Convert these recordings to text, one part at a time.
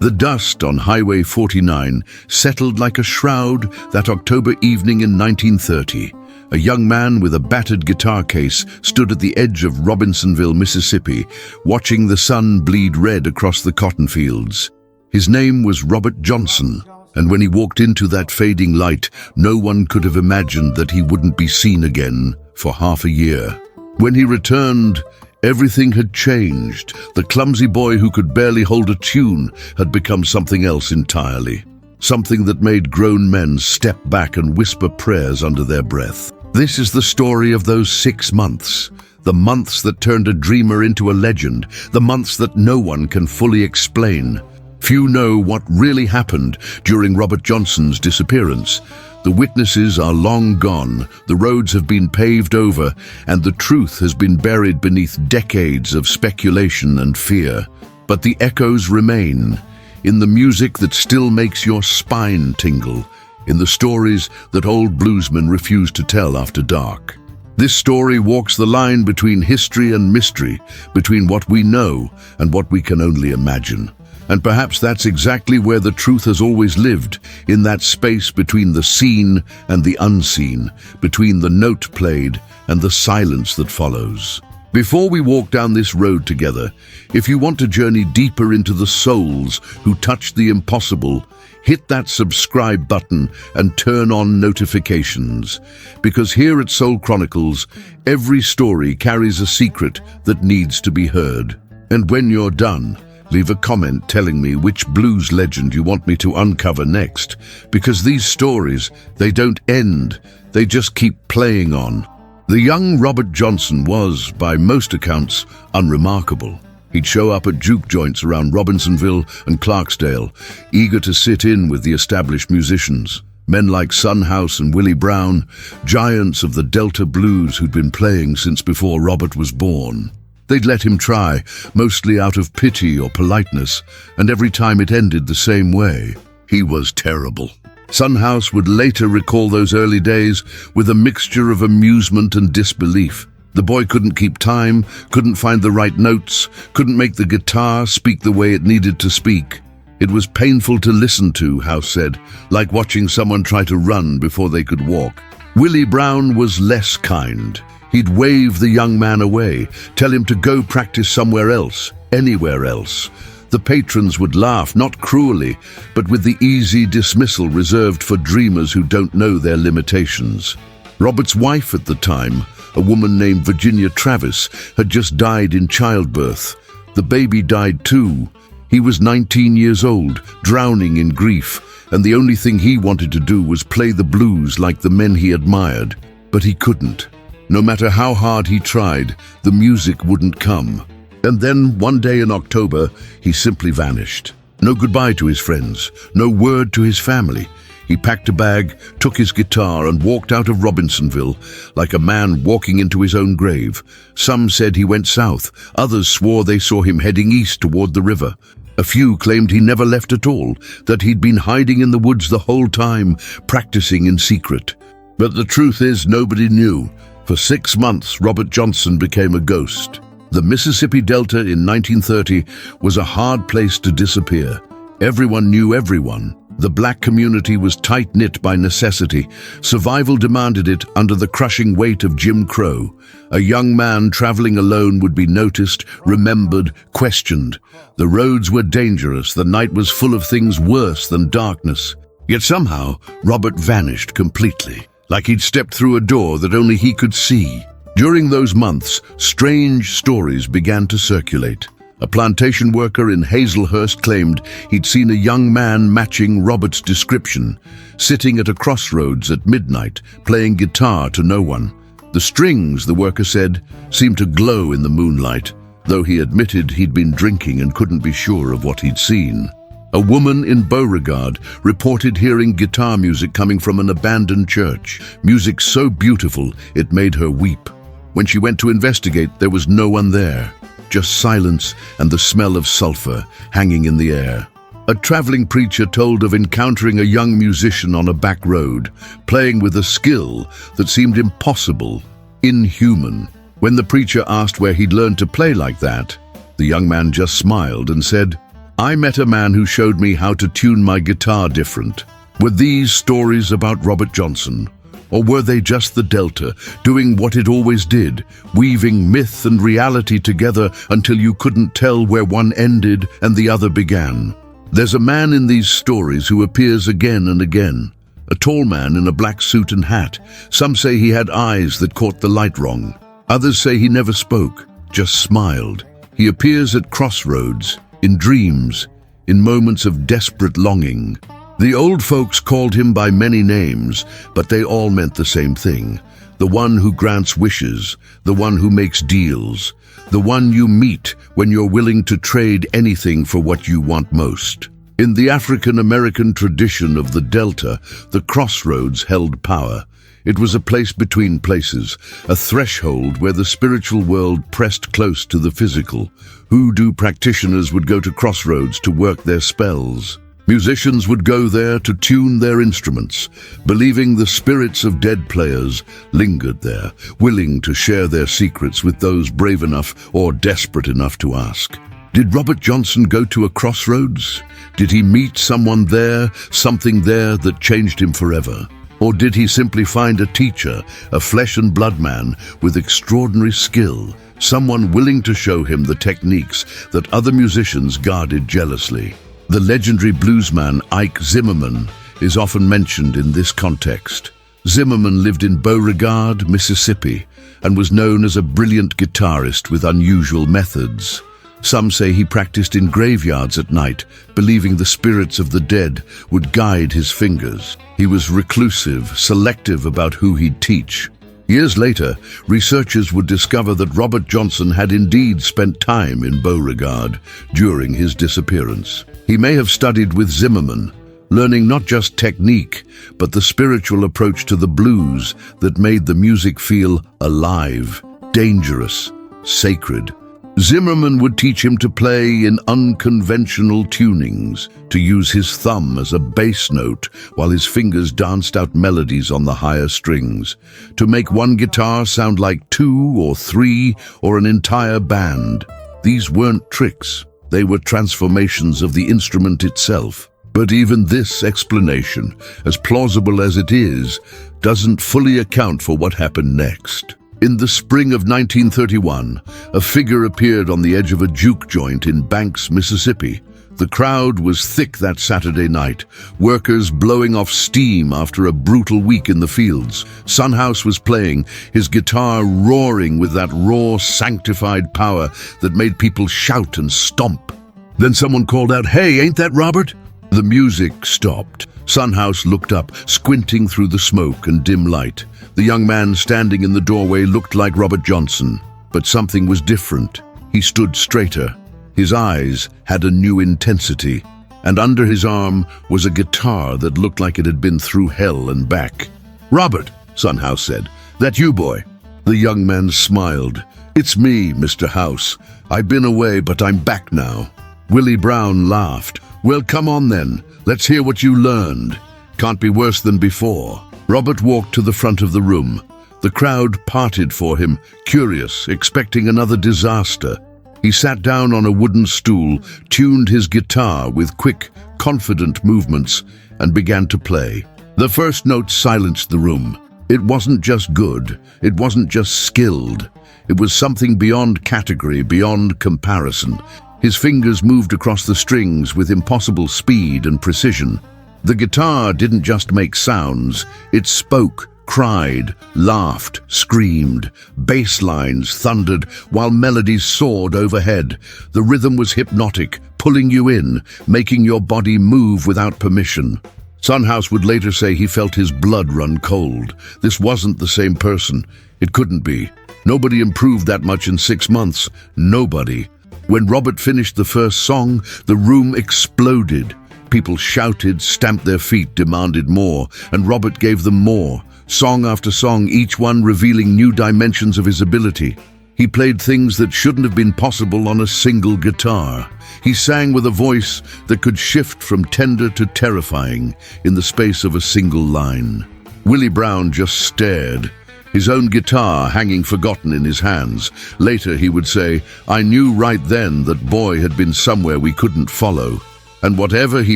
The dust on Highway 49 settled like a shroud that October evening in 1930. A young man with a battered guitar case stood at the edge of Robinsonville, Mississippi, watching the sun bleed red across the cotton fields. His name was Robert Johnson, and when he walked into that fading light, no one could have imagined that he wouldn't be seen again for half a year. When he returned, everything had changed. The clumsy boy who could barely hold a tune had become something else entirely. Something that made grown men step back and whisper prayers under their breath. This is the story of those 6 months. The months that turned a dreamer into a legend. The months that no one can fully explain. Few know what really happened during Robert Johnson's disappearance. The witnesses are long gone, the roads have been paved over, and the truth has been buried beneath decades of speculation and fear. But the echoes remain, in the music that still makes your spine tingle, in the stories that old bluesmen refuse to tell after dark. This story walks the line between history and mystery, between what we know and what we can only imagine. And perhaps that's exactly where the truth has always lived, in that space between the seen and the unseen, between the note played and the silence that follows. Before we walk down this road together, if you want to journey deeper into the souls who touched the impossible, hit that subscribe button and turn on notifications. Because here at Soul Chronicles, every story carries a secret that needs to be heard. And when you're done, leave a comment telling me which blues legend you want me to uncover next, because these stories, they don't end, they just keep playing on. The young Robert Johnson was, by most accounts, unremarkable. He'd show up at juke joints around Robinsonville and Clarksdale, eager to sit in with the established musicians. Men like Son House and Willie Brown, giants of the Delta blues who'd been playing since before Robert was born. They'd let him try, mostly out of pity or politeness, and every time it ended the same way. He was terrible. Son House would later recall those early days with a mixture of amusement and disbelief. The boy couldn't keep time, couldn't find the right notes, couldn't make the guitar speak the way it needed to speak. It was painful to listen to, House said, like watching someone try to run before they could walk. Willie Brown was less kind. He'd wave the young man away, tell him to go practice somewhere else, anywhere else. The patrons would laugh, not cruelly, but with the easy dismissal reserved for dreamers who don't know their limitations. Robert's wife at the time, a woman named Virginia Travis, had just died in childbirth. The baby died too. He was 19 years old, drowning in grief, and the only thing he wanted to do was play the blues like the men he admired. But he couldn't. No matter how hard he tried, the music wouldn't come. And then, one day in October, he simply vanished. No goodbye to his friends, no word to his family. He packed a bag, took his guitar, and walked out of Robinsonville like a man walking into his own grave. Some said he went south, others swore they saw him heading east toward the river. A few claimed he never left at all, that he'd been hiding in the woods the whole time, practicing in secret. But the truth is, nobody knew. For 6 months, Robert Johnson became a ghost. The Mississippi Delta in 1930 was a hard place to disappear. Everyone knew everyone. The black community was tight-knit by necessity. Survival demanded it under the crushing weight of Jim Crow. A young man traveling alone would be noticed, remembered, questioned. The roads were dangerous. The night was full of things worse than darkness. Yet somehow, Robert vanished completely, like he'd stepped through a door that only he could see. During those months, strange stories began to circulate. A plantation worker in Hazelhurst claimed he'd seen a young man matching Robert's description, sitting at a crossroads at midnight, playing guitar to no one. The strings, the worker said, seemed to glow in the moonlight, though he admitted he'd been drinking and couldn't be sure of what he'd seen. A woman in Beauregard reported hearing guitar music coming from an abandoned church, music so beautiful it made her weep. When she went to investigate, there was no one there, just silence and the smell of sulfur hanging in the air. A traveling preacher told of encountering a young musician on a back road, playing with a skill that seemed impossible, inhuman. When the preacher asked where he'd learned to play like that, the young man just smiled and said, I met a man who showed me how to tune my guitar different. Were these stories about Robert Johnson? Or were they just the Delta, doing what it always did, weaving myth and reality together until you couldn't tell where one ended and the other began? There's a man in these stories who appears again and again. A tall man in a black suit and hat. Some say he had eyes that caught the light wrong. Others say he never spoke, just smiled. He appears at crossroads, in dreams, in moments of desperate longing. The old folks called him by many names, but they all meant the same thing. The one who grants wishes, the one who makes deals, the one you meet when you're willing to trade anything for what you want most. In the African-American tradition of the Delta, the crossroads held power. It was a place between places, a threshold where the spiritual world pressed close to the physical. Hoodoo practitioners would go to crossroads to work their spells. Musicians would go there to tune their instruments, believing the spirits of dead players lingered there, willing to share their secrets with those brave enough or desperate enough to ask. Did Robert Johnson go to a crossroads? Did he meet someone there, something there that changed him forever? Or did he simply find a teacher, a flesh and blood man with extraordinary skill, someone willing to show him the techniques that other musicians guarded jealously? The legendary bluesman Ike Zimmerman is often mentioned in this context. Zimmerman lived in Beauregard, Mississippi, and was known as a brilliant guitarist with unusual methods. Some say he practiced in graveyards at night, believing the spirits of the dead would guide his fingers. He was reclusive, selective about who he'd teach. Years later, researchers would discover that Robert Johnson had indeed spent time in Beauregard during his disappearance. He may have studied with Zimmerman, learning not just technique, but the spiritual approach to the blues that made the music feel alive, dangerous, sacred. Zimmerman would teach him to play in unconventional tunings, to use his thumb as a bass note while his fingers danced out melodies on the higher strings, to make one guitar sound like two or three or an entire band. These weren't tricks, they were transformations of the instrument itself. But even this explanation, as plausible as it is, doesn't fully account for what happened next. In the spring of 1931, a figure appeared on the edge of a juke joint in Banks, Mississippi. The crowd was thick that Saturday night, workers blowing off steam after a brutal week in the fields. Son House was playing, his guitar roaring with that raw, sanctified power that made people shout and stomp. Then someone called out, "Hey, ain't that Robert?" The music stopped. Son House looked up, squinting through the smoke and dim light. The young man standing in the doorway looked like Robert Johnson, but something was different. He stood straighter. His eyes had a new intensity, and under his arm was a guitar that looked like it had been through hell and back. "Robert," Son House said, "that you, boy?" The young man smiled. "It's me, Mr. House. I've been away, but I'm back now." Willie Brown laughed. "Well, come on then. Let's hear what you learned. Can't be worse than before." Robert walked to the front of the room. The crowd parted for him, curious, expecting another disaster. He sat down on a wooden stool, tuned his guitar with quick, confident movements, and began to play. The first note silenced the room. It wasn't just good. It wasn't just skilled. It was something beyond category, beyond comparison. His fingers moved across the strings with impossible speed and precision. The guitar didn't just make sounds, it spoke, cried, laughed, screamed. Bass lines thundered while melodies soared overhead. The rhythm was hypnotic, pulling you in, making your body move without permission. Son House would later say he felt his blood run cold. This wasn't the same person. It couldn't be. Nobody improved that much in 6 months. Nobody. When Robert finished the first song, the room exploded. People shouted, stamped their feet, demanded more, and Robert gave them more. Song after song, each one revealing new dimensions of his ability. He played things that shouldn't have been possible on a single guitar. He sang with a voice that could shift from tender to terrifying in the space of a single line. Willie Brown just stared. his own guitar hanging forgotten in his hands. Later he would say, "I knew right then that boy had been somewhere we couldn't follow." And whatever he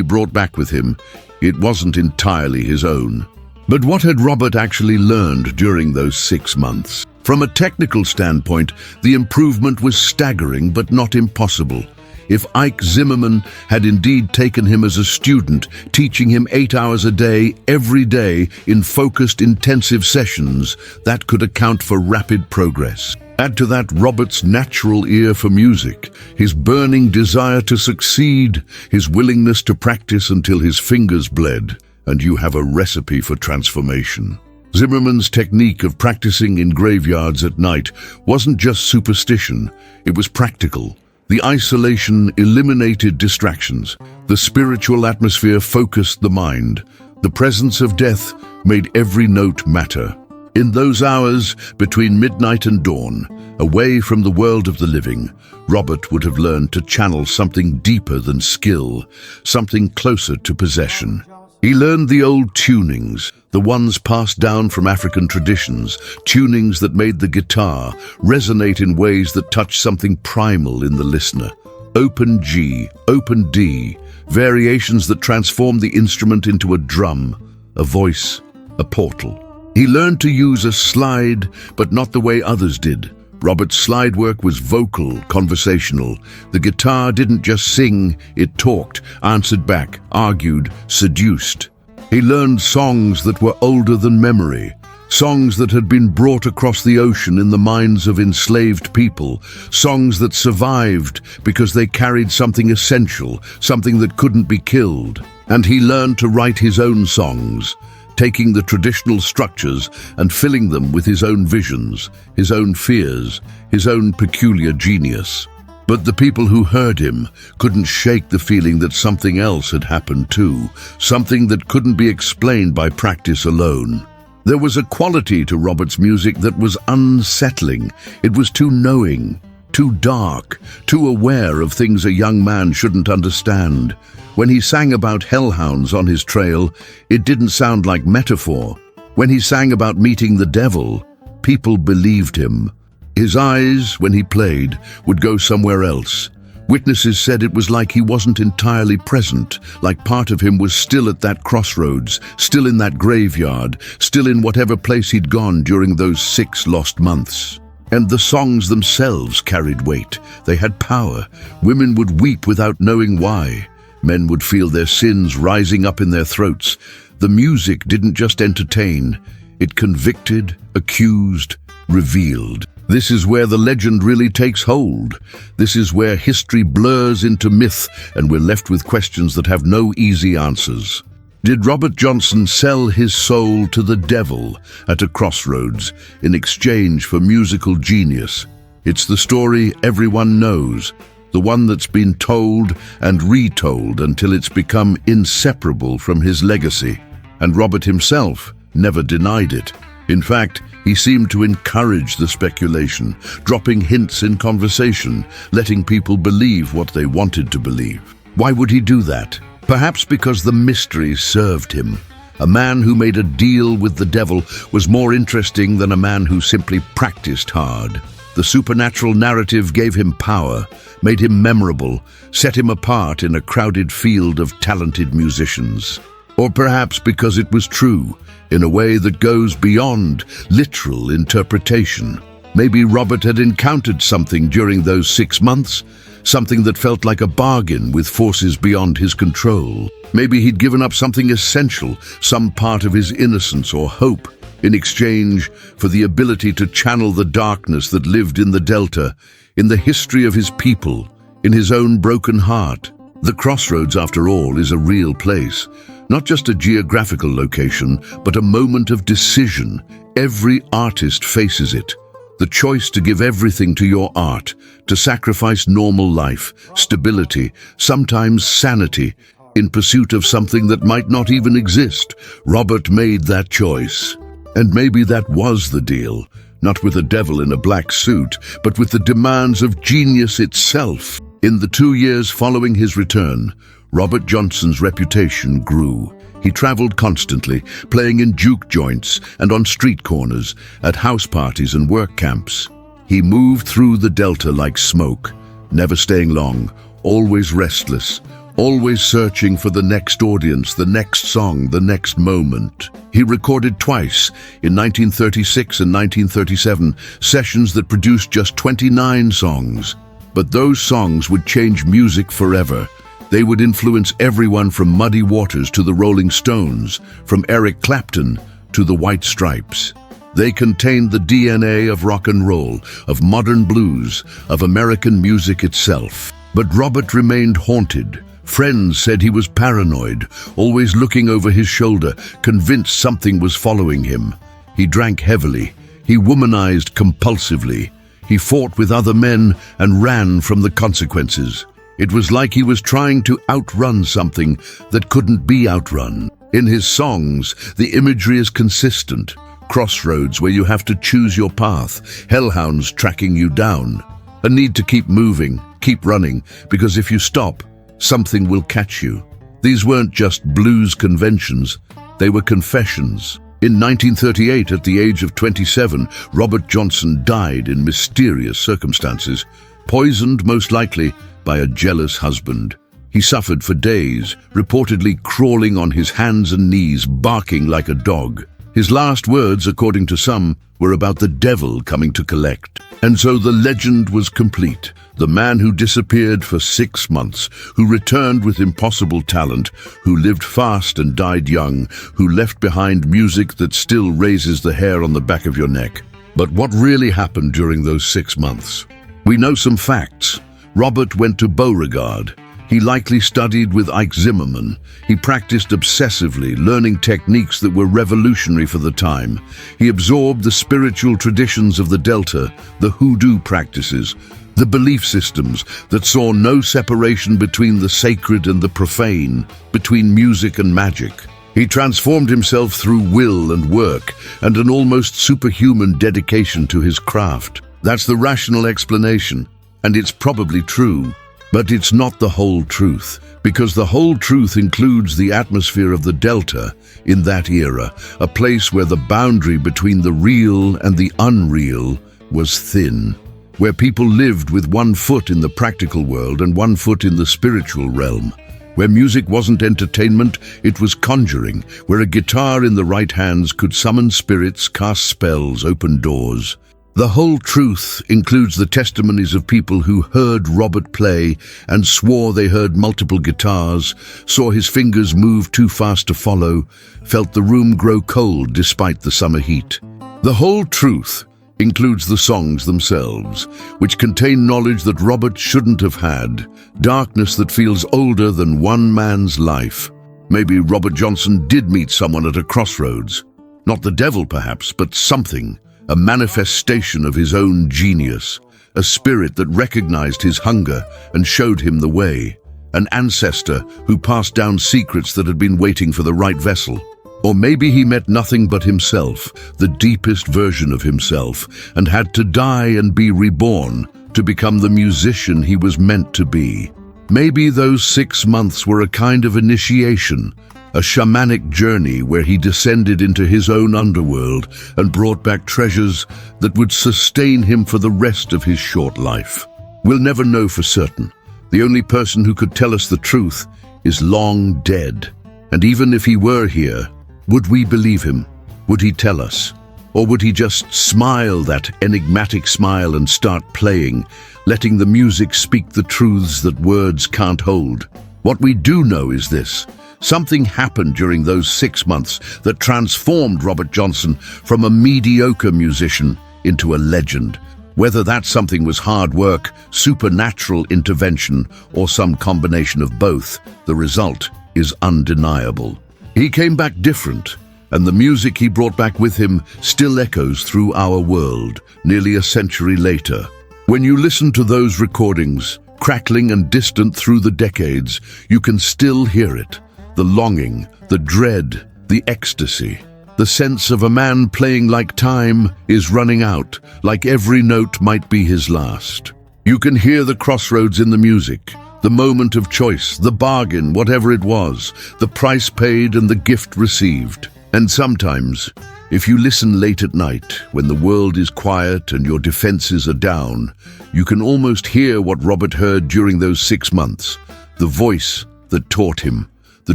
brought back with him, it wasn't entirely his own. But what had Robert actually learned during those 6 months? From a technical standpoint, the improvement was staggering but not impossible. If Ike Zimmerman had indeed taken him as a student, teaching him 8 hours a day, every day, in focused, intensive sessions, that could account for rapid progress. Add to that Robert's natural ear for music, his burning desire to succeed, his willingness to practice until his fingers bled, and you have a recipe for transformation. Zimmerman's technique of practicing in graveyards at night wasn't just superstition, it was practical. The isolation eliminated distractions. The spiritual atmosphere focused the mind. The presence of death made every note matter. In those hours between midnight and dawn, away from the world of the living, Robert would have learned to channel something deeper than skill, something closer to possession. He learned the old tunings, the ones passed down from African traditions, tunings that made the guitar resonate in ways that touched something primal in the listener. Open G, open D, variations that transformed the instrument into a drum, a voice, a portal. He learned to use a slide, but not the way others did. Robert's slide work was vocal, conversational. The guitar didn't just sing, it talked, answered back, argued, seduced. He learned songs that were older than memory, songs that had been brought across the ocean in the minds of enslaved people, songs that survived because they carried something essential, something that couldn't be killed. And he learned to write his own songs, taking the traditional structures and filling them with his own visions, his own fears, his own peculiar genius. But the people who heard him couldn't shake the feeling that something else had happened too, something that couldn't be explained by practice alone. There was a quality to Robert's music that was unsettling. It was too knowing, too dark, too aware of things a young man shouldn't understand. When he sang about hellhounds on his trail, it didn't sound like metaphor. When he sang about meeting the devil, people believed him. His eyes, when he played, would go somewhere else. Witnesses said it was like he wasn't entirely present, like part of him was still at that crossroads, still in that graveyard, still in whatever place he'd gone during those 6 lost months. And the songs themselves carried weight. They had power. Women would weep without knowing why. Men would feel their sins rising up in their throats. The music didn't just entertain, it convicted, accused, revealed. This is where the legend really takes hold. This is where history blurs into myth and we're left with questions that have no easy answers. Did Robert Johnson sell his soul to the devil at a crossroads in exchange for musical genius? It's the story everyone knows, the one that's been told and retold until it's become inseparable from his legacy. And Robert himself never denied it. In fact, he seemed to encourage the speculation, dropping hints in conversation, letting people believe what they wanted to believe. Why would he do that? Perhaps because the mystery served him. A man who made a deal with the devil was more interesting than a man who simply practiced hard. The supernatural narrative gave him power, made him memorable, set him apart in a crowded field of talented musicians. Or perhaps because it was true, in a way that goes beyond literal interpretation. Maybe Robert had encountered something during those 6 months, something that felt like a bargain with forces beyond his control. Maybe he'd given up something essential, some part of his innocence or hope, in exchange for the ability to channel the darkness that lived in the Delta, in the history of his people, in his own broken heart. The crossroads, after all, is a real place, not just a geographical location, but a moment of decision. Every artist faces it. The choice to give everything to your art, to sacrifice normal life, stability, sometimes sanity, in pursuit of something that might not even exist. Robert made that choice. And maybe that was the deal, not with a devil in a black suit, but with the demands of genius itself. In the 2 years following his return, Robert Johnson's reputation grew. He traveled constantly, playing in juke joints and on street corners, at house parties and work camps. He moved through the Delta like smoke, never staying long, always restless, always searching for the next audience, the next song, the next moment. He recorded twice, in 1936 and 1937, sessions that produced just 29 songs. But those songs would change music forever. They would influence everyone from Muddy Waters to the Rolling Stones, from Eric Clapton to the White Stripes. They contained the DNA of rock and roll, of modern blues, of American music itself. But Robert remained haunted. Friends said he was paranoid, always looking over his shoulder, convinced something was following him. He drank heavily. He womanized compulsively. He fought with other men and ran from the consequences. It was like he was trying to outrun something that couldn't be outrun. In his songs, the imagery is consistent. Crossroads where you have to choose your path, hellhounds tracking you down. A need to keep moving, keep running, because if you stop, something will catch you. These weren't just blues conventions, they were confessions. In 1938, at the age of 27, Robert Johnson died in mysterious circumstances, poisoned most likely by a jealous husband. He suffered for days, reportedly crawling on his hands and knees, barking like a dog. His last words, according to some, were about the devil coming to collect. And so the legend was complete. The man who disappeared for 6 months, who returned with impossible talent, who lived fast and died young, who left behind music that still raises the hair on the back of your neck. But what really happened during those 6 months? We know some facts. Robert went to Beauregard. He likely studied with Ike Zimmerman. He practiced obsessively, learning techniques that were revolutionary for the time. He absorbed the spiritual traditions of the Delta, the hoodoo practices, the belief systems that saw no separation between the sacred and the profane, between music and magic. He transformed himself through will and work and an almost superhuman dedication to his craft. That's the rational explanation, and it's probably true. But it's not the whole truth, because the whole truth includes the atmosphere of the Delta in that era, a place where the boundary between the real and the unreal was thin, where people lived with one foot in the practical world and one foot in the spiritual realm, where music wasn't entertainment, it was conjuring, where a guitar in the right hands could summon spirits, cast spells, open doors. The whole truth includes the testimonies of people who heard Robert play and swore they heard multiple guitars, saw his fingers move too fast to follow, felt the room grow cold despite the summer heat. The whole truth includes the songs themselves, which contain knowledge that Robert shouldn't have had, darkness that feels older than one man's life. Maybe Robert Johnson did meet someone at a crossroads. Not the devil, perhaps, but something. A manifestation of his own genius, a spirit that recognized his hunger and showed him the way, an ancestor who passed down secrets that had been waiting for the right vessel. Or maybe he met nothing but himself, the deepest version of himself, and had to die and be reborn to become the musician he was meant to be. Maybe those 6 months were a kind of initiation, a shamanic journey where he descended into his own underworld and brought back treasures that would sustain him for the rest of his short life. We'll never know for certain. The only person who could tell us the truth is long dead. And even if he were here, would we believe him? Would he tell us? Or would he just smile that enigmatic smile and start playing, letting the music speak the truths that words can't hold? What we do know is this. Something happened during those 6 months that transformed Robert Johnson from a mediocre musician into a legend. Whether that something was hard work, supernatural intervention, or some combination of both, the result is undeniable. He came back different, and the music he brought back with him still echoes through our world, nearly a century later. When you listen to those recordings, crackling and distant through the decades, you can still hear it. The longing, the dread, the ecstasy. The sense of a man playing like time is running out, like every note might be his last. You can hear the crossroads in the music, The moment of choice, the bargain, whatever it was, the price paid and the gift received. And sometimes, if you listen late at night, when the world is quiet and your defenses are down, you can almost hear what Robert heard during those 6 months. The voice that taught him, the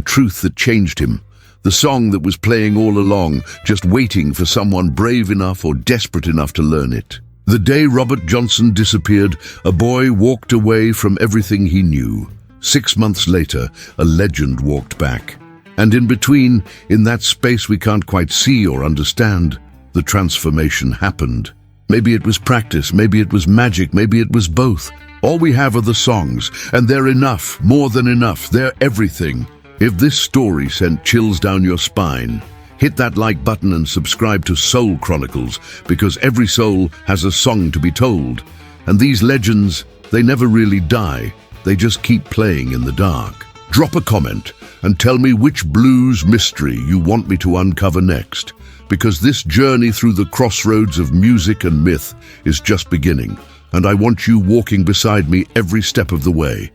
truth that changed him, the song that was playing all along, just waiting for someone brave enough or desperate enough to learn it. The day Robert Johnson disappeared, a boy walked away from everything he knew. 6 months later, a legend walked back. And in between, in that space we can't quite see or understand, the transformation happened. Maybe it was practice, maybe it was magic, maybe it was both. All we have are the songs, and they're enough, more than enough, they're everything. If this story sent chills down your spine, hit that like button and subscribe to Soul Chronicles, because every soul has a song to be told. And these legends, they never really die, they just keep playing in the dark. Drop a comment and tell me which blues mystery you want me to uncover next, because this journey through the crossroads of music and myth is just beginning, and I want you walking beside me every step of the way.